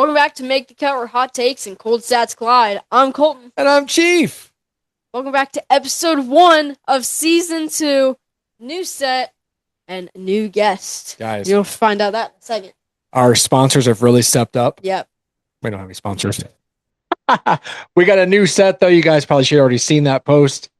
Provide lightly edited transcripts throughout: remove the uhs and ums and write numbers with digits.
Welcome back to Make the Cut or Hot Takes and Cold Stats Collide. I'm Kolton. And I'm Chief. Welcome back to episode 1 of season 2. New set and new guest. Guys. You'll find out that in a second. Our sponsors have really stepped up. Yep. We don't have any sponsors. We got a new set, though. You guys probably should have already seen that post.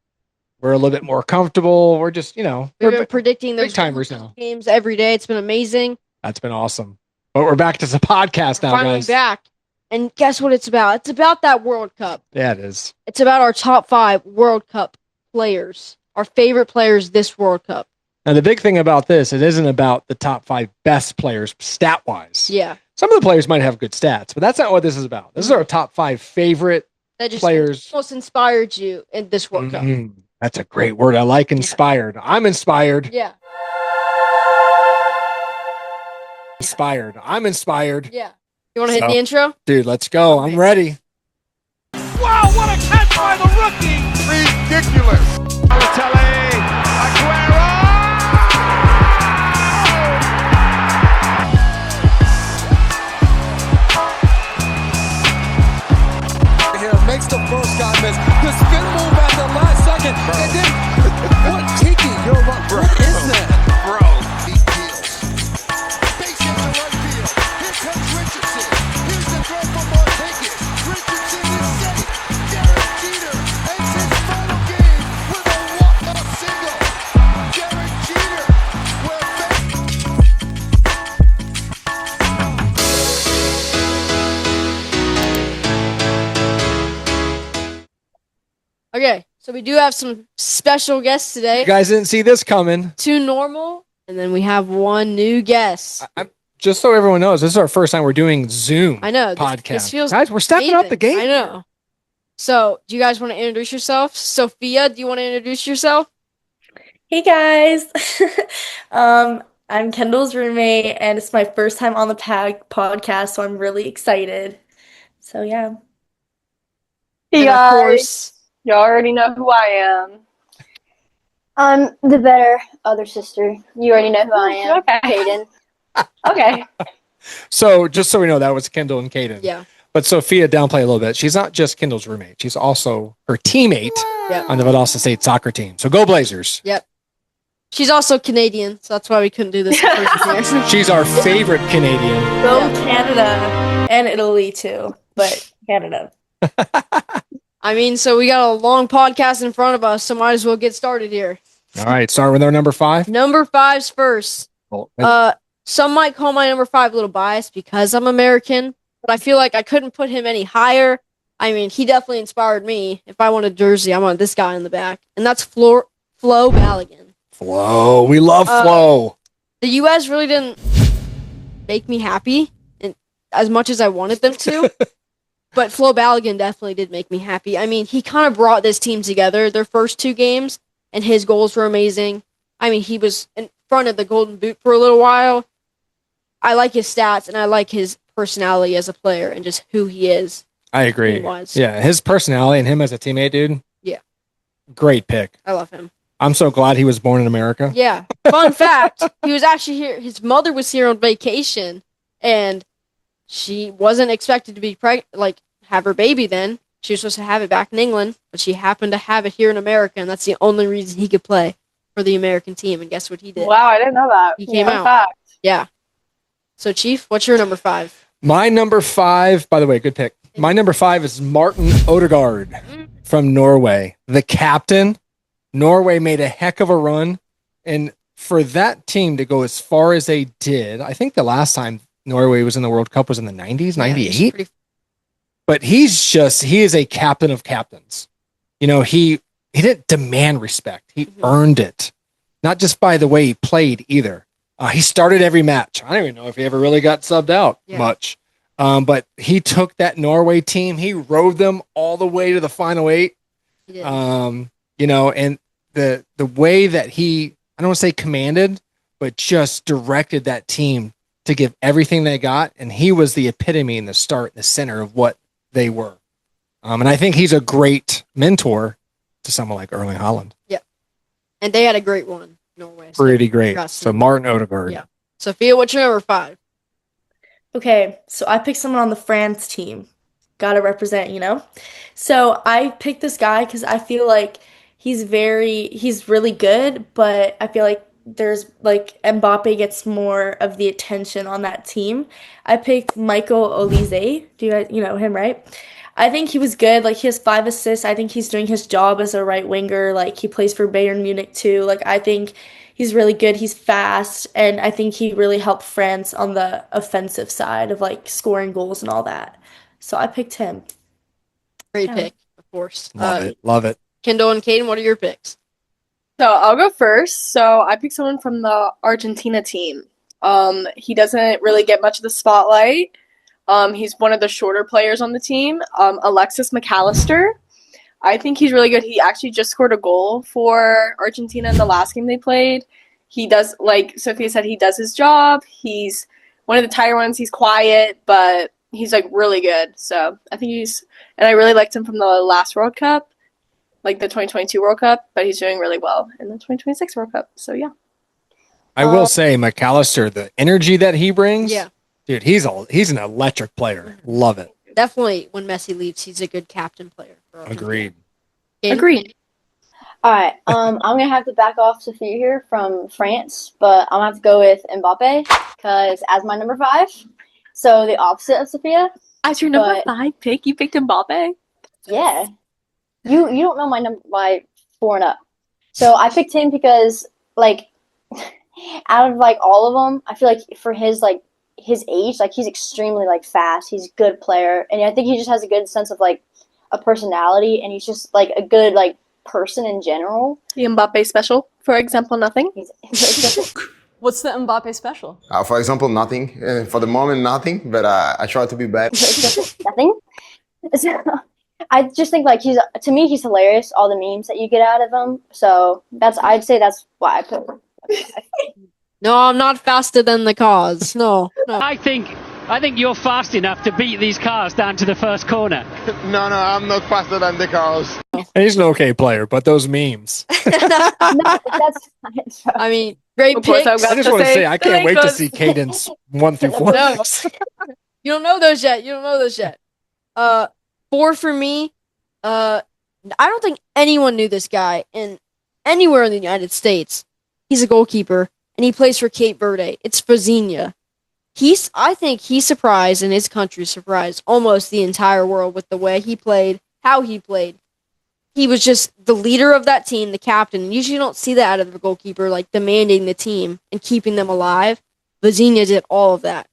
We're a little bit more comfortable. We're just, We've been predicting those big timers now. Games every day. It's been amazing. That's been awesome. But we're back to the podcast now, Finally guys. back. And guess what it's about? It's about that World Cup. Yeah, it is. It's about our top 5 World Cup players. Our favorite players this World Cup. Now, the big thing about this, it isn't about the top 5 best players stat-wise. Yeah. Some of the players might have good stats, but that's not what this is about. This is our top 5 favorite that just players. Most inspired you in this World Cup. That's a great word. I like inspired. Yeah. I'm inspired. Yeah. I'm inspired. Yeah. You want to hit the intro? Dude, let's go. I'm ready. Wow, what a catch by the rookie! Ridiculous. Balotelli, Aguero! Here makes the first guy miss. The spin move at the last second. Bro. And then, what Tiki? You're right. Bro. What is that? Bro. Big deal. Space into right field. Here comes Richardson. Here's the throw from Martinez. Richardson is safe. Derek Jeter ends his final game with a walk-off single. Derek Jeter will Okay, so we do have some special guests today. You guys didn't see this coming. 2 normal, and then we have 1 new guest. Just so everyone knows, this is our first time we're doing Zoom I know. podcast. This feels guys, we're stepping up the game. I know. So, do you guys want to introduce yourself? Sophia, do you want to introduce yourself? Hey guys, I'm Kendall's roommate, and it's my first time on the podcast, so I'm really excited. So yeah. Hey And guys, of course, you already know who I am. I'm the better other sister. You already know who I am. Okay. Kadyn. Okay. So, just so we know, that was Kyndal and Kadyn. yeah. But Sofia, downplay a little bit. She's not just Kendall's roommate. She's also her teammate Yep. on the Valdosta State soccer team. So, go Blazers. Yep. She's also Canadian, so that's why we couldn't do this in person. She's our favorite Canadian. Go Canada and Italy too, but Canada. I mean, so we got a long podcast in front of us, so might as well get started here. All right, start with our number 5. Number 5's first. Well, Some might call my number 5 a little biased because I'm American, but I feel like I couldn't put him any higher. I mean, he definitely inspired me. If I want a jersey, I want this guy in the back, and that's Flo Balogun. Flo. We love Flo. The U.S. really didn't make me happy as much as I wanted them to, but Flo Balogun definitely did make me happy. I mean, he kind of brought this team together their first 2 games, and his goals were amazing. I mean, he was in front of the Golden Boot for a little while. I like his stats, and I like his personality as a player and just who he is. I agree. Team-wise. Yeah, his personality and him as a teammate, dude. Yeah. Great pick. I love him. I'm so glad he was born in America. Yeah. Fun fact, he was actually here. His mother was here on vacation, and she wasn't expected to be have her baby then. She was supposed to have it back in England, but she happened to have it here in America, and that's the only reason he could play for the American team. And guess what he did? Wow, I didn't know that. He came out. Fact. Yeah. So, Chief, what's your number 5? My number 5, by the way, good pick. My number 5 is Martin Odegaard from Norway, the captain. Norway made a heck of a run, and for that team to go as far as they did, I think the last time Norway was in the World Cup was in the 90s, 98. But he is a captain of captains. You know, he didn't demand respect. He earned it. Not just by the way he played either. He started every match. I don't even know if he ever really got subbed out much. But he took that Norway team. He rode them all the way to the final 8. You know, and the way that he, I don't want to say commanded, but just directed that team to give everything they got. And he was the epitome in the start, the center of what they were. And I think he's a great mentor to someone like Erling Haaland. Yeah. And they had a great one, Norway. Pretty great. So Martin Odegaard. Yeah. Sophia, what's your number 5? Okay, so I picked someone on the France team. Gotta represent, you know? So I picked this guy because I feel like he's really good, but I feel like there's like Mbappe gets more of the attention on that team. I picked Michael Olise. Do you know him, right? I think he was good. Like he has 5 assists. I think he's doing his job as a right winger. Like he plays for Bayern Munich too. Like I think he's really good. He's fast, and I think he really helped France on the offensive side of like scoring goals and all that. So I picked him. Great Yeah. pick, of course. Love it. Love it. Kyndal and Kadyn, what are your picks? So I'll go first. So I picked someone from the Argentina team. He doesn't really get much of the spotlight. He's one of the shorter players on the team. Alexis McAllister. I think he's really good. He actually just scored a goal for Argentina in the last game they played. He does, like Sofia said, he does his job. He's one of the tighter ones. He's quiet, but he's like really good. So I think and I really liked him from the last World Cup, like the 2022 World Cup, but he's doing really well in the 2026 World Cup. So yeah. I will say, McAllister, the energy that he brings, Yeah. dude, he's an electric player. Love it. Definitely, when Messi leaves, he's a good captain player. Agreed. Kadyn? Agreed. All right. I'm gonna have to back off Sofia here from France, but I'm gonna have to go with Mbappe because as my number 5. So the opposite of Sofia. As your number But- 5 pick, you picked Mbappe? Yeah. You don't know my 4 and up. So I picked him because like out of like all of them, I feel like for his age, like he's extremely like fast. He's a good player, and I think he just has a good sense of like a personality, and he's just like a good like person in general. The Mbappe special, for example, nothing. What's the Mbappe special? For example, nothing. For the moment, nothing. But I try to be better. Nothing. So, I just think like he's hilarious. All the memes that you get out of him. So I'd say that's why I put him. No, I'm not faster than the cars. No. I think you're fast enough to beat these cars down to the first corner. No, I'm not faster than the cars. And he's an okay player, but those memes. No, that's fine. So, I mean, great Of course, picks. I've I just want to say, I can't wait to see Kadyn's 1 through 4 No. picks. You don't know those yet. 4 for me. I don't think anyone knew this guy anywhere in the United States. He's a goalkeeper, and he plays for Cape Verde. It's Vozinha. I think he surprised, and his country surprised almost the entire world with the way he played, how he played. He was just the leader of that team, the captain. Usually you don't see that out of a goalkeeper, like demanding the team and keeping them alive. Vozinha did all of that.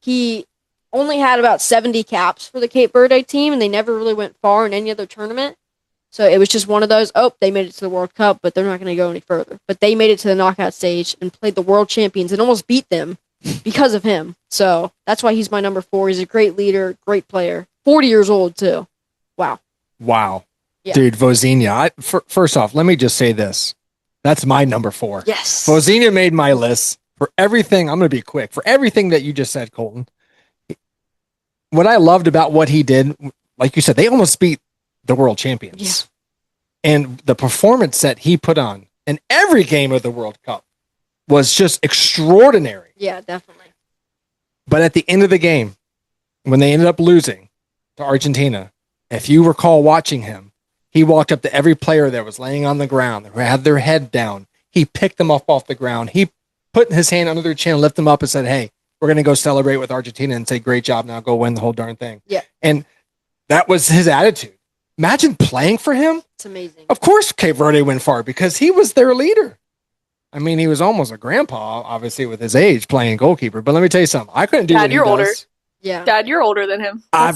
He only had about 70 caps for the Cape Verde team, and they never really went far in any other tournament. So it was just one of those, they made it to the World Cup, but they're not going to go any further. But they made it to the knockout stage and played the world champions and almost beat them because of him. So that's why he's my number 4. He's a great leader, great player. 40 years old, too. Wow. Yeah. Dude, Vozinha. First off, let me just say this. That's my number 4. Yes. Vozinha made my list for everything. I'm going to be quick. For everything that you just said, Kolton. What I loved about what he did, like you said, they almost beat the world champions. Yeah. And the performance that he put on in every game of the World Cup was just extraordinary. Yeah, definitely. But at the end of the game, when they ended up losing to Argentina, if you recall watching him, he walked up to every player that was laying on the ground, who had their head down. He picked them up off the ground. He put his hand under their chin, lifted them up and said, hey, we're going to go celebrate with Argentina and say, great job. Now go win the whole darn thing. Yeah. And that was his attitude. Imagine playing for him. It's amazing. Of course, Cape Verde went far because he was their leader. I mean, he was almost a grandpa, obviously, with his age playing goalkeeper. But let me tell you something. I couldn't do Dad, what he you're older. does. Yeah. Dad, you're older than him. I'm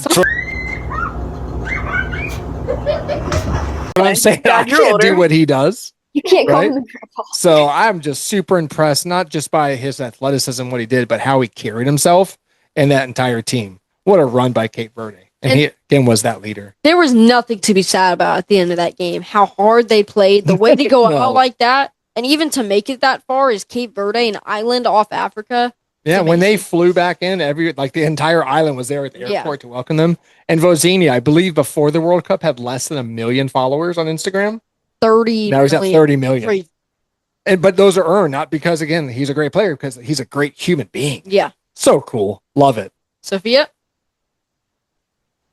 what I'm saying, Dad, I you're can't older. do what he does. you can't call Right? him the grandpa. So I'm just super impressed, not just by his athleticism, what he did, but how he carried himself and that entire team. What a run by Cape Verde. And he, again, was that leader. There was nothing to be sad about at the end of that game. How hard they played, the way to go No. out like that, and even to make it that far is Cape Verde, an island off Africa. Yeah, It's when they amazing. flew back in, the entire island was there at the Yeah. airport to welcome them. And Vozinha, I believe before the World Cup, had less than 1 million followers on Instagram. 30 Now he's at million. 30 million. Crazy. But those are earned, not because, again, he's a great player, because he's a great human being. Yeah. So cool. Love it. Sophia?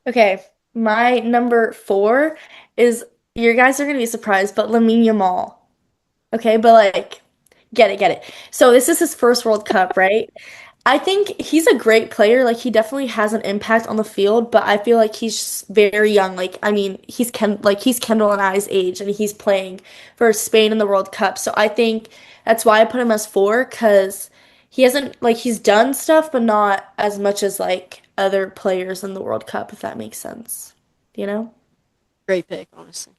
Okay, my number 4 is, you guys are gonna be surprised, but Lamine Yamal. Okay, but like, get it. So this is his first World Cup, right? I think he's a great player. Like he definitely has an impact on the field, but I feel like he's just very young. Like I mean, he's Kendall and I's age, and he's playing for Spain in the World Cup. So I think that's why I put him as 4 because he hasn't like he's done stuff, but not as much as like other players in the World Cup, if that makes sense. You know? Great pick, honestly.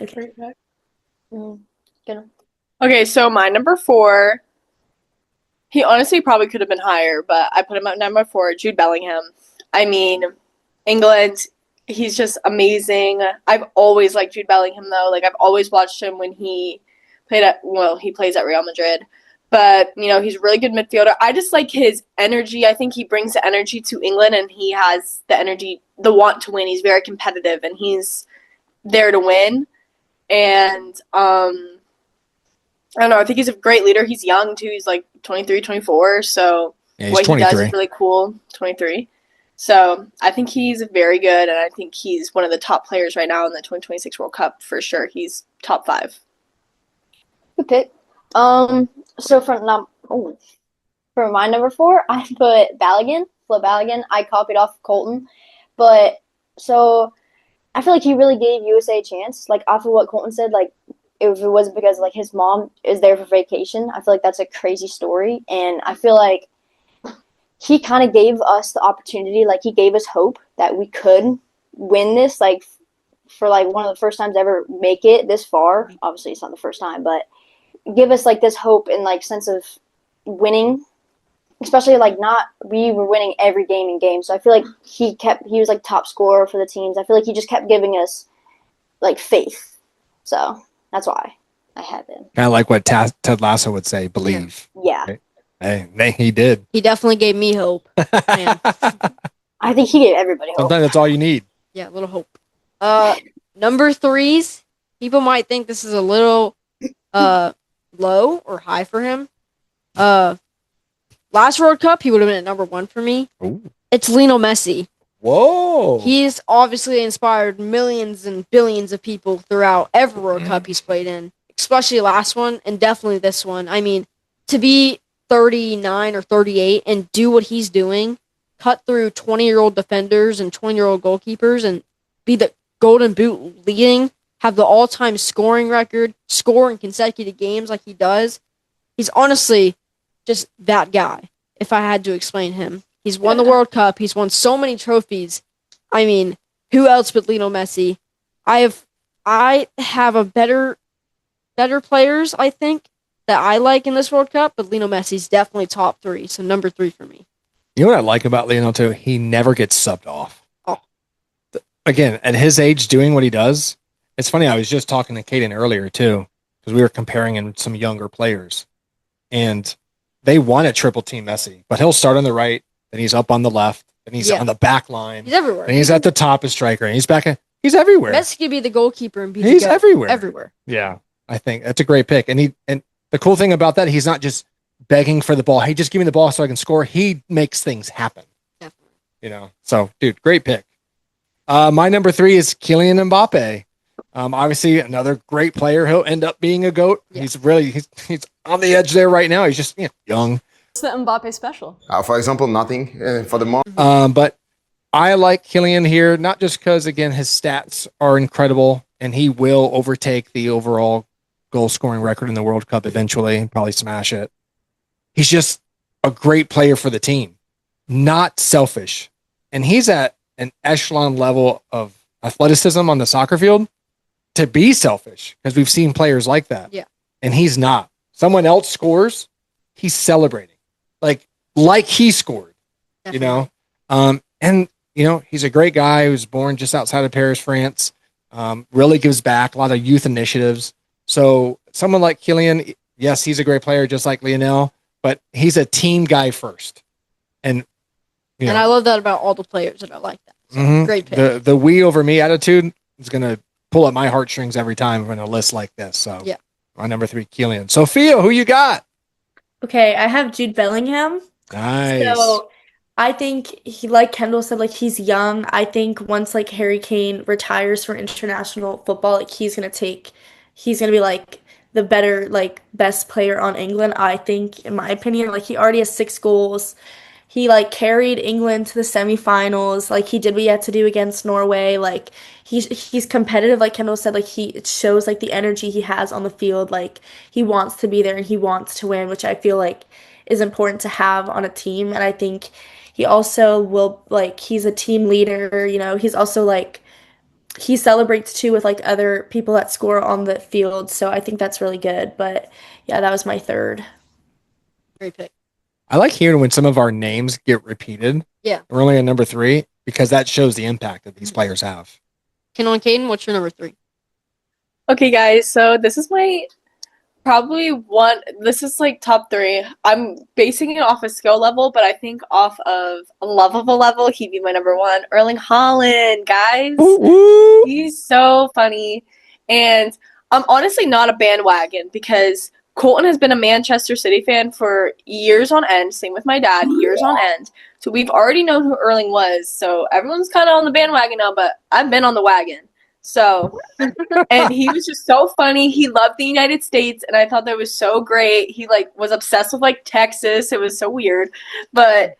Okay. Mm, good. Okay, so my number 4, he honestly probably could have been higher, but I put him at number 4, Jude Bellingham. I mean, England, he's just amazing. I've always liked Jude Bellingham, though. Like, I've always watched him when he he plays at Real Madrid. But, he's a really good midfielder. I just like his energy. I think he brings the energy to England, and he has the energy, the want to win. He's very competitive, and he's there to win. And, I don't know. I think he's a great leader. He's young, too. He's like 23, 24. So Yeah, he's what 23. he does is really cool. 23. So I think he's very good, and I think he's one of the top players right now in the 2026 World Cup for sure. He's top 5. Good pick. So for my number 4, I put Flo Balogun. I copied off Kolton, but so I feel like he really gave USA a chance. Like off of what Kolton said, like if it wasn't because like his mom is there for vacation, I feel like that's a crazy story, and I feel like he kind of gave us the opportunity. Like he gave us hope that we could win this. Like for like one of the first times ever make it this far. Obviously, it's not the first time, but give us like this hope and like sense of winning, especially like we were winning every game in game. So I feel like he was like top scorer for the teams. I feel like he just kept giving us like faith. So that's why I have him. Kind of like what Ted Lasso would say, believe. Yeah. Right? Hey, he did. He definitely gave me hope. Man. I think he gave everybody hope. Sometimes that's all you need. Yeah, a little hope. Number 3s, people might think this is a little low or high for him. Last World Cup, he would have been at number 1 for me. Ooh. It's Lionel Messi. Whoa. He's obviously inspired millions and billions of people throughout every World Cup he's played in, especially last one and definitely this one. I mean, to be 39 or 38 and do what he's doing, cut through 20-year-old defenders and 20-year-old goalkeepers and be the Golden Boot leading, have the all-time scoring record, score in consecutive games like he does. He's honestly just that guy, if I had to explain him. He's won the World Cup. He's won so many trophies. I mean, who else but Lionel Messi? I have a better players, I think, that I like in this World Cup, but Lionel Messi's definitely top 3, so number 3 for me. You know what I like about Lionel, too? He never gets subbed off. Oh. Again, at his age, doing what he does, it's funny, I was just talking to Kadyn earlier, too, because we were comparing him to some younger players, and they want to triple team Messi, but he'll start on the right, then he's up on the left, then he's on the back line. He's everywhere. And he's at the top as striker, and he's back. He's everywhere. Messi could be the goalkeeper and be He's the guy. everywhere. Everywhere. Yeah, I think that's a great pick. And the cool thing about that, he's not just begging for the ball. Hey, just give me the ball so I can score. He makes things happen. Definitely. So, dude, great pick. My number 3 is Kylian Mbappe. Obviously, another great player. He'll end up being a GOAT. Yeah. He's on the edge there right now. He's just young. What's the Mbappe special? For example, nothing for the moment. But I like Kylian here, not just because, again, his stats are incredible, and he will overtake the overall goal-scoring record in the World Cup eventually and probably smash it. He's just a great player for the team, not selfish. And he's at an echelon level of athleticism on the soccer field to be selfish, because we've seen players like that. Yeah. And he's not. Someone else scores, he's celebrating. Like he scored, Definitely. And he's a great guy who was born just outside of Paris, France. Really gives back, a lot of youth initiatives. So someone like Kylian, yes, he's a great player, just like Lionel, but he's a team guy first. And I love that about all the players that are like that. So, great pick. The we over me attitude is going to pull at my heartstrings every time in a list like this. So yeah, my number 3, Kylian. Sophia, who you got? Okay, I have Jude Bellingham. Nice. So I think he, like Kendall said, like he's young. I think once like Harry Kane retires from international football, like he's gonna be like the better, like best player on England. I think, in my opinion, like he already has 6 goals. He like carried England to the semifinals. Like he did what he had to do against Norway. Like he's competitive, like Kendall said. Like it shows like the energy he has on the field. Like he wants to be there and he wants to win, which I feel like is important to have on a team. And I think he also will like he's a team leader. He's also like he celebrates too with like other people that score on the field. So I think that's really good. But yeah, that was my third. Great pick. I like hearing when some of our names get repeated. Yeah. We're only at number 3 because that shows the impact that these players have. Kyndal and Kadyn, what's your number 3? Okay, guys, so this is my this is like top 3. I'm basing it off a skill level, but I think off of a lovable level, he'd be my number 1. Erling Haaland, guys. Woo-woo. He's so funny. And I'm honestly not a bandwagon because Kolton has been a Manchester City fan for years on end. Same with my dad, years on end. So we've already known who Erling was. So everyone's kind of on the bandwagon now, but I've been on the wagon. So, and he was just so funny. He loved the United States, and I thought that was so great. He like was obsessed with like Texas. It was so weird, but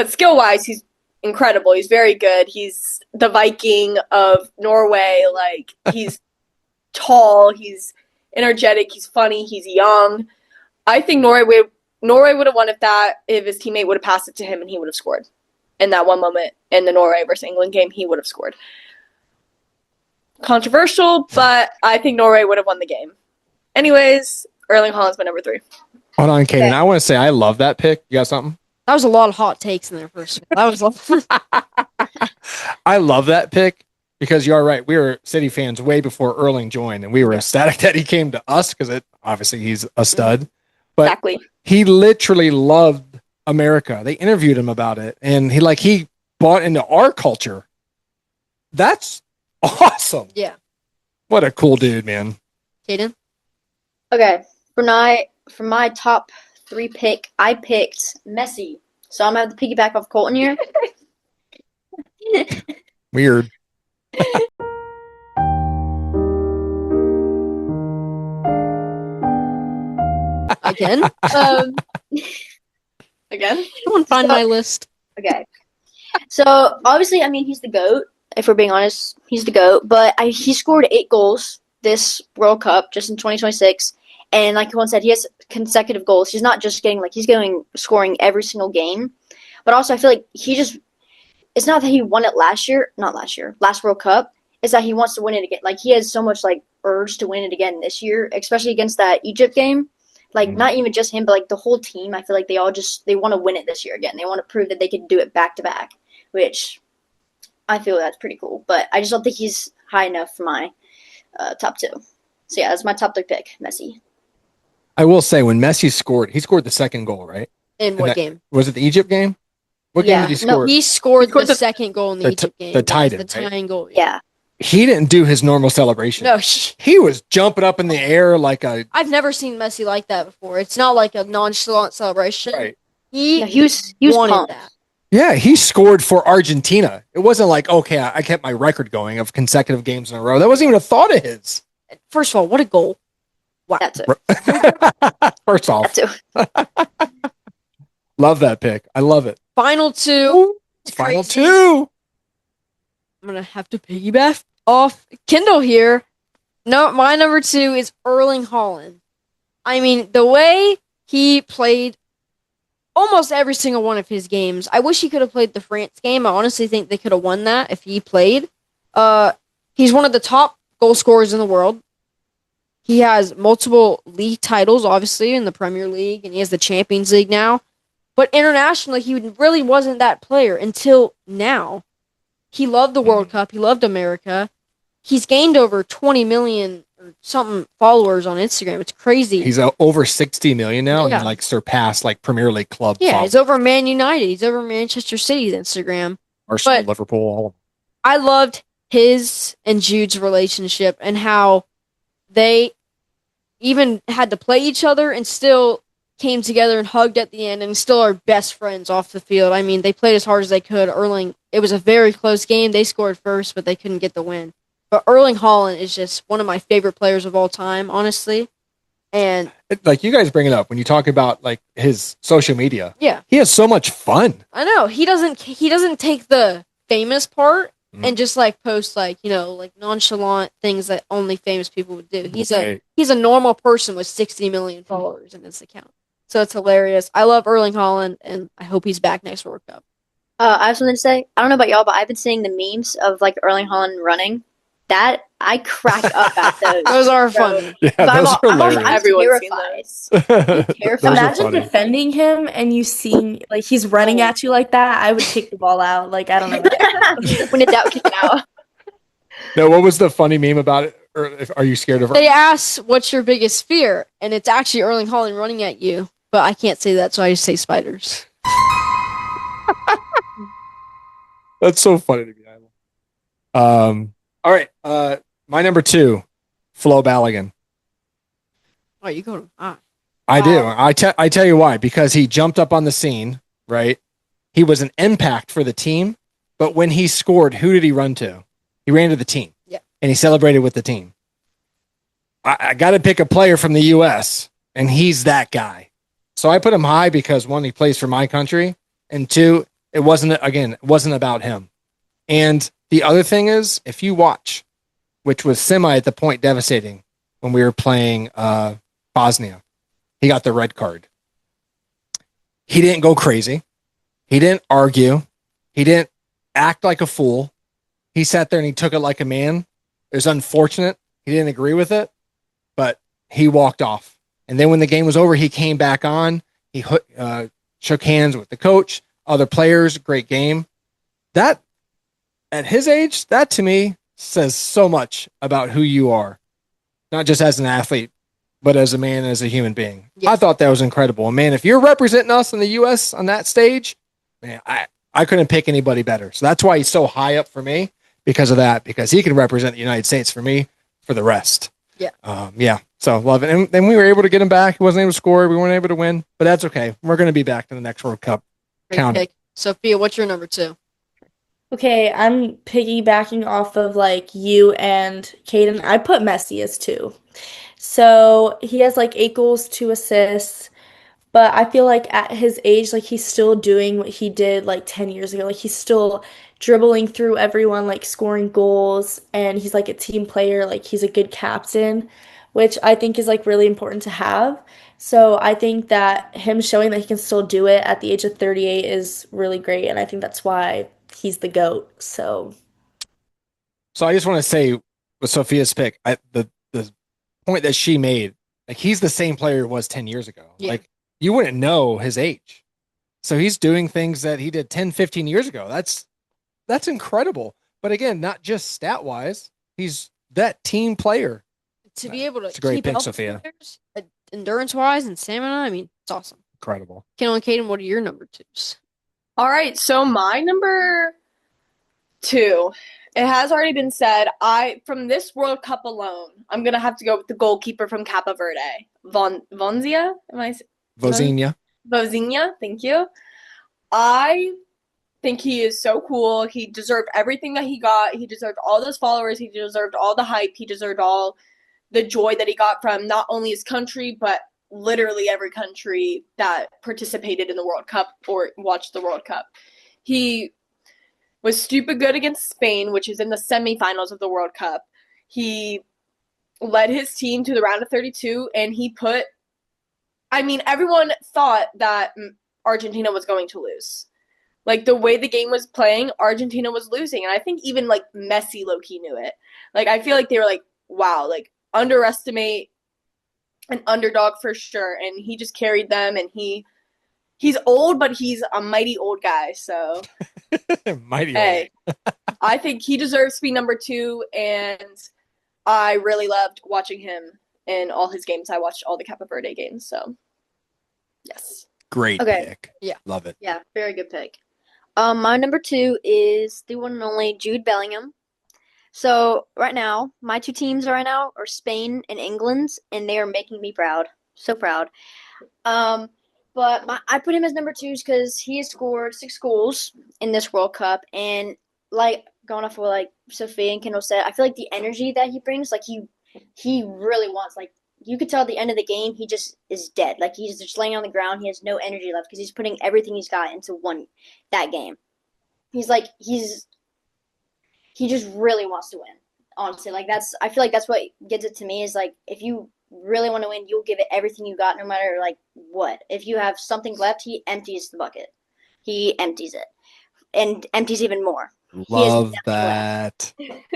skill wise, he's incredible. He's very good. He's the Viking of Norway. Like he's tall. He's energetic. He's funny. He's young. I think Norway would have won if his teammate would have passed it to him and he would have scored. In that one moment in the Norway versus England game, he would have scored. Controversial, but I think Norway would have won the game. Anyways, Erling Haaland's my number 3. Hold on, Kaden. I want to say I love that pick. You got something? That was a lot of hot takes in there first. That was. I love that pick because you are right. We were City fans way before Erling joined, and we were ecstatic that he came to us because obviously he's a stud. But exactly. He literally loved America. They interviewed him about it, and he bought into our culture. That's awesome. Yeah. What a cool dude, man. Kadyn? Okay. For my top 3 pick, I picked Messi. So I'm going to have to piggyback off Kolton here. Weird. Again? Again? Someone find my list. Okay. So obviously, I mean, he's the GOAT. If we're being honest, he's the GOAT. But he scored 8 goals this World Cup just in 2026. And like Juan said, he has consecutive goals. He's not just he's scoring every single game. But also, I feel like it's not that he won it last World Cup. It's that he wants to win it again. Like, he has so much, urge to win it again this year, especially against that Egypt game. Not even just him, but, the whole team. I feel like they all they want to win it this year again. They want to prove that they can do it back-to-back, which I feel that's pretty cool. But I just don't think he's high enough for my top 2. So, yeah, that's my top 3 pick, Messi. I will say, when Messi scored, he scored the second goal, right? In what game? Was it the Egypt game? What game did he score? No, he scored the second goal in the Egypt game. The tied the tying goal. Yeah. He didn't do his normal celebration. No, he was jumping up in the air like a... I've never seen Messi like that before. It's not like a nonchalant celebration. Right. He was wanted pumped. that. Yeah, he scored for Argentina. It wasn't like, okay, I kept my record going of consecutive games in a row. That wasn't even a thought of his. First of all, what a goal. Wow. That's it. First off. That's it. Love that pick. I love it. Final 2. Final crazy. 2. I'm going to have to piggyback off Kyndal here. No, my number 2 is Erling Haaland. I mean, the way he played almost every single one of his games. I wish he could have played the France game. I honestly think they could have won that if he played. He's one of the top goal scorers in the world. He has multiple league titles, obviously, in the Premier League, and he has the Champions League now. But internationally, he really wasn't that player until now. He loved the World Cup. He loved America. He's gained over 20 million or something followers on Instagram. It's crazy. He's over 60 million now Yeah. and surpassed Premier League club. Yeah, followers. he's over Man United. He's over Manchester City's Instagram. Arsenal, but- Liverpool, all of them. I loved his and Jude's relationship and how they even had to play each other and still came together and hugged at the end and still are best friends off the field. I mean, they played as hard as they could. It was a very close game. They scored first, but they couldn't get the win. But Erling Haaland is just one of my favorite players of all time, honestly. And Like you guys bring it up when you talk about like his social media. yeah, He has so much fun. I know he doesn't take the famous part and just like post like like nonchalant things that only famous people would do. He's a normal person with 60 million followers in his account, so it's hilarious. I love Erling Haaland, and I hope he's back next World Cup. I have something to say. I don't know about y'all, but I've been seeing the memes of like Erling Haaland running. That I crack up at those. Those are funny. Yeah, those are hilarious. I'm Everyone's seen terrified. Those are Imagine funny. defending him and you seeing like he's running at you like that. I would kick the ball out. Like I don't know. When in doubt, kick it out. No, what was the funny meme about it? Or are you scared of her? They ask, "What's your biggest fear?" And it's actually Erling Haaland running at you, but I can't say that, so I just say spiders. That's so funny to me. All right. My number 2, Flo Balogun. Oh, you go to I do. I tell you why. Because he jumped up on the scene, right? He was an impact for the team. But when he scored, who did he run to? He ran to the team. Yeah. And he celebrated with the team. I got to pick a player from the U.S., and he's that guy. So I put him high because, 1, he plays for my country, and 2, it wasn't about him. And the other thing is, if you watch, which was semi at the point devastating when we were playing Bosnia, he got the red card. He didn't go crazy. He didn't argue. He didn't act like a fool. He sat there and he took it like a man. It was unfortunate. He didn't agree with it, but he walked off. And then when the game was over, he came back on. He shook hands with the coach, other players. Great game. That, at his age, that to me says so much about who you are, not just as an athlete, but as a man, as a human being. Yeah. I thought that was incredible. And man, if you're representing us in the U.S. on that stage, man, I couldn't pick anybody better. So that's why he's so high up for me, because of that, because he can represent the United States for me for the rest. Yeah. Yeah. So love it. And then we were able to get him back. He wasn't able to score. We weren't able to win, but that's okay. We're going to be back in the next World Cup. Great Count it. pick. Sophia, what's your number 2? Okay, I'm piggybacking off of like you and Kadyn. I put Messi as 2. So he has like 8 goals, 2 assists. But I feel like at his age, like he's still doing what he did like 10 years ago. Like he's still dribbling through everyone, like scoring goals. And he's like a team player. Like he's a good captain, which I think is like really important to have. So I think that him showing that he can still do it at the age of 38 is really great. And I think that's why he's the GOAT. So I just want to say with Sophia's pick, the point that she made, like he's the same player he was 10 years ago. Yeah. Like you wouldn't know his age. So he's doing things that he did 10, 15 years ago. That's incredible. But again, not just stat wise, he's that team player. To be able to It's a great keep pick, up Sophia. with players, endurance-wise and stamina, I mean, it's awesome. Incredible. Kyndal and Kadyn, what are your number 2s? All right, so my number 2, it has already been said. From this World Cup alone, I'm gonna have to go with the goalkeeper from Cape Verde, Vonzia. Vozinha. Vozinha, thank you. I think he is so cool. He deserved everything that he got. He deserved all those followers. He deserved all the hype. He deserved all the joy that he got from not only his country, but literally every country that participated in the World Cup or watched the World Cup. He was stupid good against Spain, which is in the semifinals of the World Cup. He led his team to the round of 32, and everyone thought that Argentina was going to lose. Like, the way the game was playing, Argentina was losing. And I think even, like, Messi low-key knew it. Like, I feel like they were like, wow, like, underestimate an underdog for sure. And he just carried them, and he's old, but he's a mighty old guy, so. Mighty old. I think he deserves to be number 2, and I really loved watching him in all his games. I watched all the Cape Verde games, so yes. Great pick. Yeah. Love it. Yeah, very good pick. My number 2 is the one and only Jude Bellingham. So right now, my 2 teams are Spain and England, and they are making me proud. So proud. But I put him as number 2 because he has scored 6 goals in this World Cup, and like going off of what like Sophia and Kyndal said, I feel like the energy that he brings, like he really wants, like you could tell at the end of the game he just is dead, like he's just laying on the ground, he has no energy left because he's putting everything he's got into that game. He just really wants to win. Honestly, like I feel like that's what gets it to me is like if you really want to win, you'll give it everything you got, no matter like what. If you have something left, he empties the bucket. He empties it and empties even more. Love that.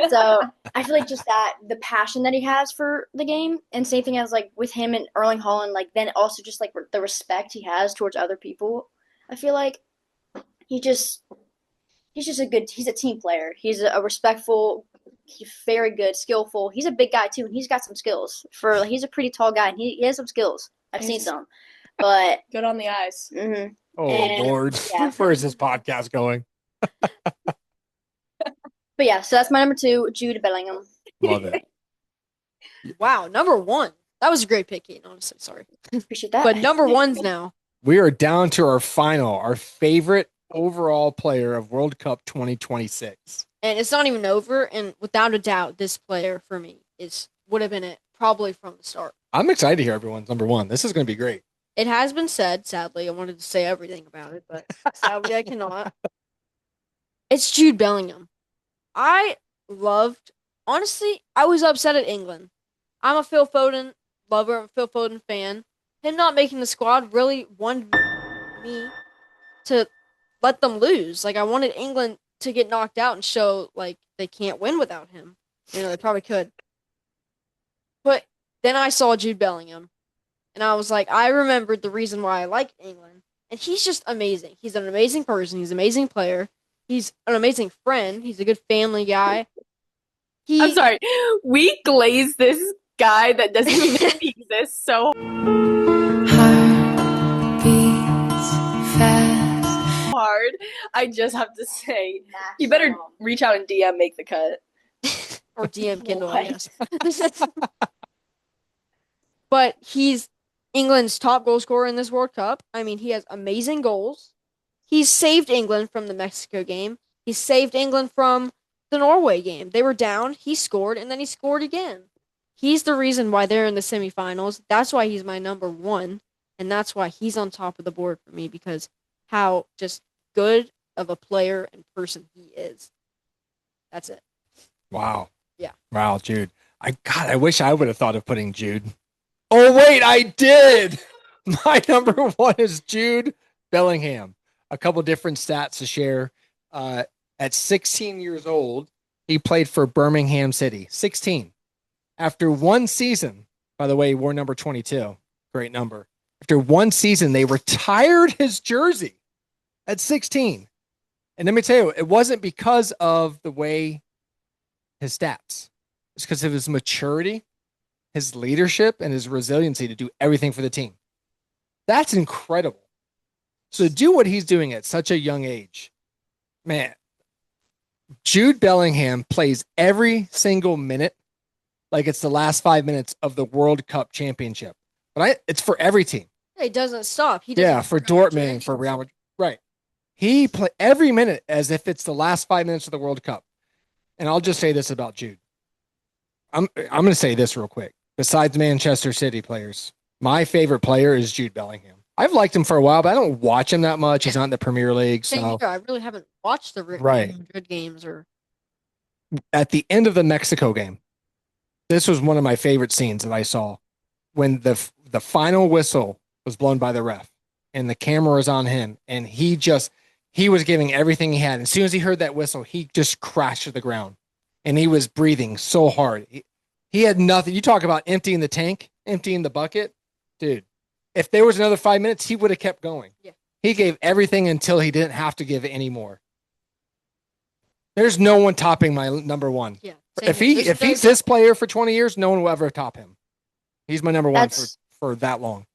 So I feel like just that the passion that he has for the game, and same thing as like with him and Erling Haaland, like then also just like the respect he has towards other people. I feel like he's just he's a team player. He's a respectful. He's very good, skillful. He's a big guy too, and he's got some skills. He's a pretty tall guy, and he has some skills. I've seen some, but good on the eyes. Mm-hmm. Oh Lord, where is this podcast going? But yeah, so that's my number 2, Jude Bellingham. Love it. Wow, number 1. That was a great pick, Ian, honestly. Sorry. Appreciate that. But number 1's now. We are down to our favorite overall player of World Cup 2026. And it's not even over. And without a doubt, this player for me would have been it probably from the start. I'm excited to hear everyone's number 1. This is going to be great. It has been said, sadly. I wanted to say everything about it, but sadly I cannot. It's Jude Bellingham. Honestly, I was upset at England. I'm a Phil Foden lover, I'm a Phil Foden fan. Him not making the squad really wanted me to let them lose. Like, I wanted England to get knocked out and show, like, they can't win without him. You know, they probably could. But then I saw Jude Bellingham, and I was like, I remembered the reason why I like England. And he's just amazing. He's an amazing person. He's an amazing player. He's an amazing friend. He's a good family guy. I'm sorry. We glaze this guy that doesn't even exist so hard. I just have to say, you better reach out and DM Make the Cut. Or DM Kyndal, I guess. But he's England's top goal scorer in this World Cup. I mean, he has amazing goals. He's saved England from the Mexico game. He saved England from the Norway game. They were down, he scored, and then he scored again. He's the reason why they're in the semifinals. That's why he's my number 1, and that's why he's on top of the board for me, because how just good of a player and person he is. That's it. Wow. Yeah. Wow, Jude. I wish I would have thought of putting Jude. Oh, wait, I did. My number 1 is Jude Bellingham. A couple different stats to share. At 16 years old, he played for Birmingham City. 16. After one season, by the way, he wore number 22. Great number. After one season, they retired his jersey at 16. And let me tell you, it wasn't because of the way his stats. It's because of his maturity, his leadership, and his resiliency to do everything for the team. That's incredible. So to do what he's doing at such a young age, man, Jude Bellingham plays every single minute like it's the last 5 minutes of the World Cup championship. But it's for every team. He doesn't stop. For Dortmund, for Real Madrid. Right. He play every minute as if it's the last 5 minutes of the World Cup. And I'll just say this about Jude. I'm going to say this real quick. Besides Manchester City players, my favorite player is Jude Bellingham. I've liked him for a while, but I don't watch him that much. He's not in the Premier League. Same So here. I really haven't watched the Real Madrid games. At the end of the Mexico game, this was one of my favorite scenes that I saw when the final whistle was blown by the ref and the camera was on him, and he was giving everything he had. As soon as he heard that whistle, he just crashed to the ground, and he was breathing so hard. He had nothing. You talk about emptying the tank, emptying the bucket, dude. If there was another 5 minutes, he would have kept going. Yeah. He gave everything until he didn't have to give it anymore. There's no one topping my number 1. Yeah. If he's this player for 20 years, no one will ever top him. He's my number 1 for that long.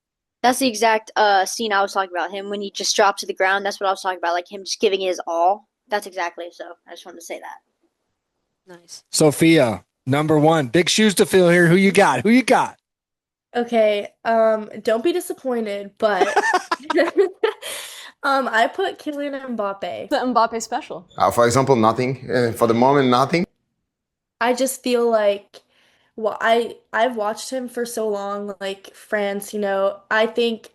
That's the exact scene I was talking about. Him when he just dropped to the ground. That's what I was talking about. Like him just giving his all. That's exactly so. I just wanted to say that. Nice. Sophia, number 1. Big shoes to fill here. Who you got? Okay, don't be disappointed, but I put Kylian Mbappe. What's the Mbappe special? For example, nothing. For the moment, nothing. I just feel like, well, I've watched him for so long, like France, I think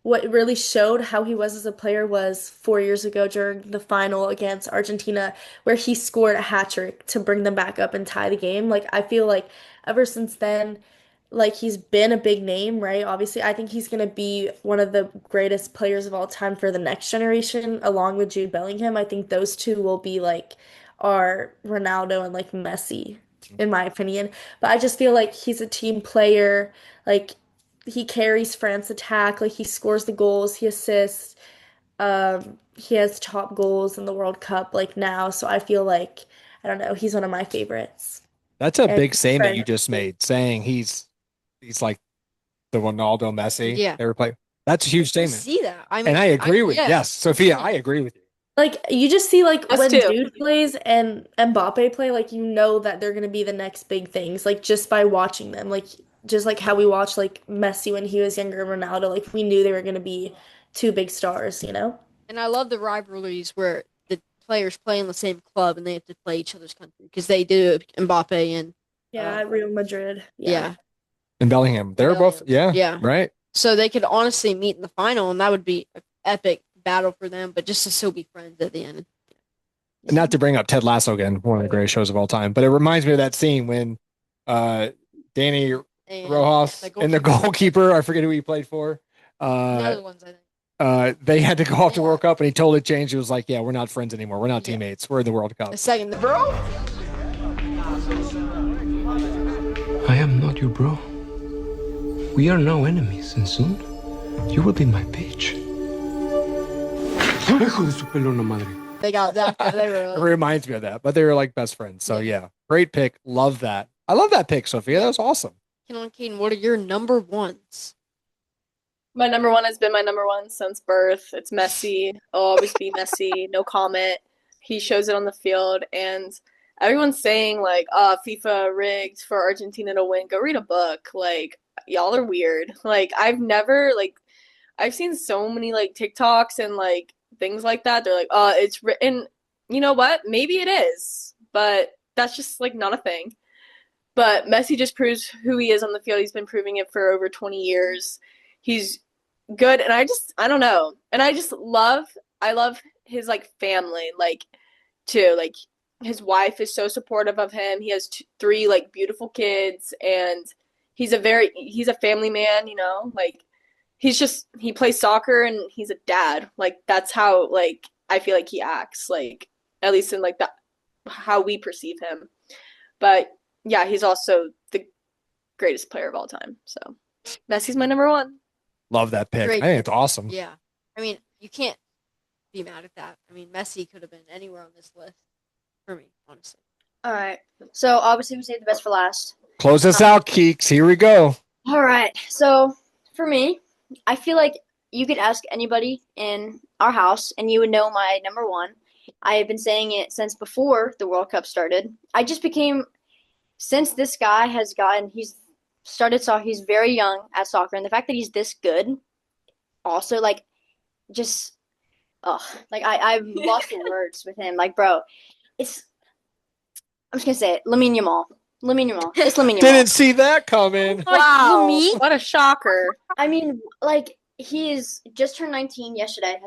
what really showed how he was as a player was 4 years ago during the final against Argentina, where he scored a hat trick to bring them back up and tie the game. Like I feel like ever since then, like he's been a big name, right? Obviously, I think he's gonna be one of the greatest players of all time for the next generation, along with Jude Bellingham. I think those two will be like our Ronaldo and like Messi, in my opinion. But I just feel like he's a team player. Like he carries France attack, like he scores the goals, he assists. He has top goals in the World Cup like now, so I feel like I don't know, he's one of my favorites. That's a And big statement you French just too. made, saying he's like the Ronaldo Messi Yeah. ever play. That's a huge I statement. see that. I mean, And I agree with yeah. yes, Sophia, I agree with you. Like you just see like Us when too. Jude plays and Mbappe play, like you know that they're gonna be the next big things, like just by watching them. Like just like how we watched like Messi when he was younger and Ronaldo, like we knew they were gonna be two big stars. And I love the rivalries where the players play in the same club and they have to play each other's country because they do Mbappe and Yeah, Real Madrid. yeah. And Bellingham, they're both Yeah. right. So they could honestly meet in the final, and that would be an epic battle for them. But just to still be friends at the end. Not to bring up Ted Lasso again, one of the greatest shows of all time, but it reminds me of that scene when Danny And Rojas the and the goalkeeper, I forget who he played for. the other ones, I think. They had to go off to Yeah. World Cup, and he totally changed. He was like, "Yeah, we're not friends anymore. We're not teammates. We're in the World Cup." The second, Bro? I am not your bro. We are now enemies, and soon you will be my bitch. Hijo de su pelona madre. they got that. They It were reminds me of that, but they were like best friends. So yeah, great pick. Love that. I love that pick, Sophia. That was awesome. Kyndal and Kadyn, what are your number ones? My number one has been my number one since birth. It's Messi. It'll always be Messi. No comment. He shows it on the field, and everyone's saying like, FIFA rigged for Argentina to win." Go read a book. Like, y'all are weird. Like, I've seen so many like TikToks and like things like that. They're like, it's written. You know what? Maybe it is, but that's just like not a thing. But Messi just proves who he is on the field. He's been proving it for over 20 years. He's good, and I don't know. And I love his like family, like too. Like his wife is so supportive of him. He has three like beautiful kids, and he's a family man, like he plays soccer and he's a dad. Like that's how like I feel like he acts, like at least in like that how we perceive him. But yeah, he's also the greatest player of all time. So Messi's my number one. Love that pick. Great I think it's awesome. Yeah. I mean, you can't be mad at that. I mean, Messi could have been anywhere on this list for me, honestly. All right. So obviously we saved the best for last. Close us out, Keeks. Here we go. All right. So for me, I feel like you could ask anybody in our house and you would know my number one. I have been saying it since before the World Cup started. Since this guy he's started soccer, he's very young at soccer, and the fact that he's this good also, like, just, I've lost the words with him. Like, bro, I'm just gonna say it. Lamine Yamal. It's Lamine Yamal. Didn't see that coming. Wow, me? what a shocker. I mean, like, he is just turned 19 yesterday.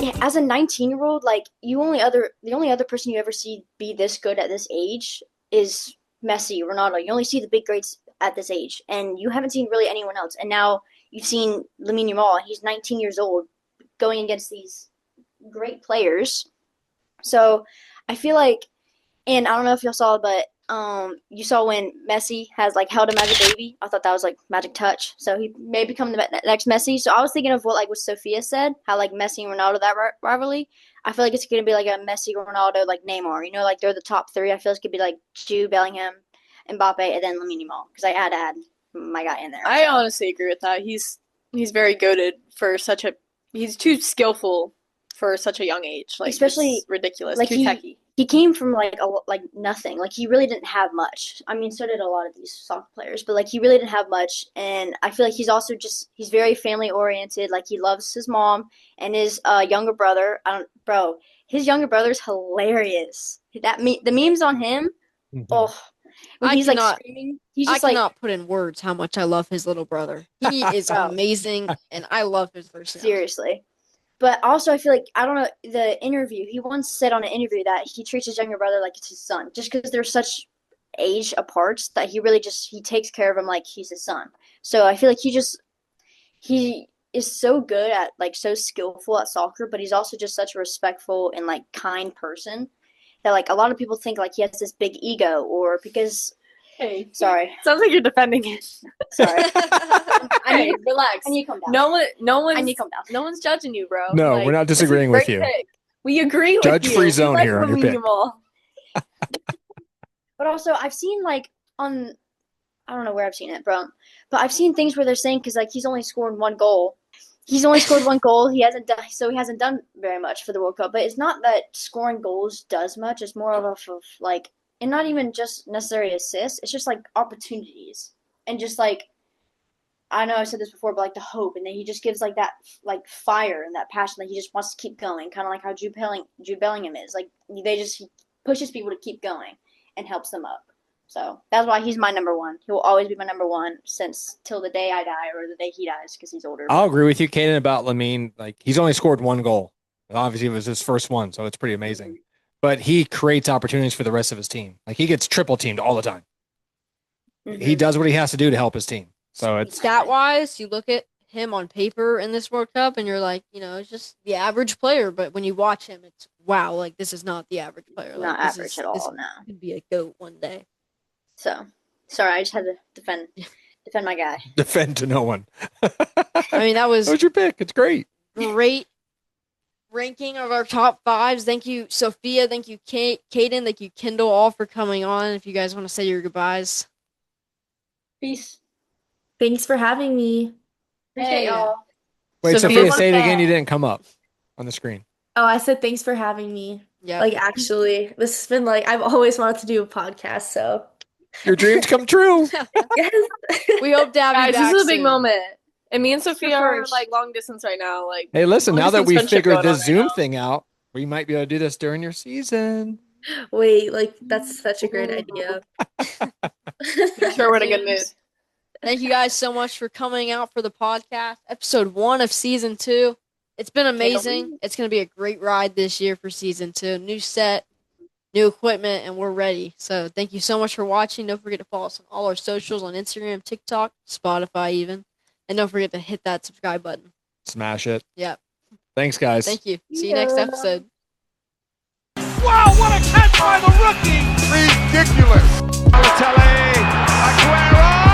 Yeah, as a 19-year-old, like, the only other person you ever see be this good at this age is Messi, Ronaldo. You only see the big greats at this age, and you haven't seen really anyone else. And now you've seen Lamine Yamal. He's 19 years old, going against these great players. So I feel like, and I don't know if y'all saw, but you saw when Messi has like held him as a baby. I thought that was like magic touch. So he may become the next Messi. So I was thinking of what Sophia said, how like Messi and Ronaldo, that rivalry. I feel like it's gonna be like a Messi, Ronaldo, like Neymar. Like they're the top three. I feel like it could be like Jude Bellingham, Mbappe, and then Lamine Yamal. Because I had to add my guy in there. I honestly agree with that. He's very goated for he's too skillful for such a young age. Like, Especially it's ridiculous. like too techy. he came from like nothing. Like he really didn't have much. I mean, so did a lot of these soccer players, but like he really didn't have much. And I feel like he's also he's very family oriented. Like he loves his mom and his younger brother. His younger brother's hilarious. The memes on him. Mhm. Oh, when he's like screaming. He's just I cannot put in words how much I love his little brother. He is amazing, and I love his personality. Seriously. But also, I feel like, I don't know, the interview, he once said on an interview that he treats his younger brother like it's his son, just because they're such age apart that he really he takes care of him like he's his son. So I feel like he is so good at, like, so skillful at soccer, but he's also just such a respectful and, like, kind person that, like, a lot of people think, like, he has this big ego or because... Hey. Sorry. Sounds like you're defending it. Sorry. Hey, relax. I need to calm down. I need to calm down. No one's judging you, bro. No, Like, we're not this is a disagreeing with great you. pick. We agree with Judge you. free We zone like here on your when pick. we all- But also, I've seen, like, I don't know where I've seen it, bro. But I've seen things where they're saying, because, like, he's only scored one goal. He's only scored one goal. He hasn't done very much for the World Cup. But it's not that scoring goals does much. It's more of like, and not even just necessarily assists. It's just, like, opportunities. And just, like, I know I've said this before, but, like, the hope. And then he just gives, like, that, like, fire and that passion. Like, he just wants to keep going. Kind of like how Jude Bellingham is. Like, he pushes people to keep going and helps them up. So that's why he's my number one. He will always be my number one till the day I die or the day he dies because he's older. I'll agree with you, Kaden, about Lamine. Like he's only scored one goal. Obviously, it was his first one, so it's pretty amazing. But he creates opportunities for the rest of his team. Like he gets triple teamed all the time. Mm-hmm. He does what he has to do to help his team. So it's Stat wise, you look at him on paper in this World Cup, and you're like, it's just the average player. But when you watch him, it's wow, like this is not the average player. Like, Not average at all. This No. could be a GOAT one day. So sorry, I just had to defend my guy. defend to no one. I mean, that was your pick. It's great. Great ranking of our top fives. Thank you, Sophia. Thank you, Kadyn. Thank you, Kyndal, all for coming on. If you guys want to say your goodbyes. Peace. Thanks for having me. Appreciate y'all. Wait, Sophia, Sophia, say it again. You didn't come up on the screen. Oh, I said thanks for having me. Yeah. Like, actually, this has been, like, I've always wanted to do a podcast, so. Your dreams come true. Yes. We hope to have you Guys, back this is a big soon. moment. And me and Sophia are course. like long distance right now. Like, Hey, listen, now that long-distance we friendship figured going on this right Zoom now. thing out, we might be able to do this during your season. Wait, like, that's such a great idea. I'm sure we're in a good mood. Thank you guys so much for coming out for the podcast. Episode 1 of season 2. It's been amazing. It's going to be a great ride this year for season 2. New set, new equipment, and we're ready. So thank you so much for watching. Don't forget to follow us on all our socials on Instagram, TikTok, Spotify even. And don't forget to hit that subscribe button. Smash it. Yep. Thanks, guys. Thank you. See you next episode. Wow, what a catch by the rookie! Ridiculous. Balotelli, Aguero.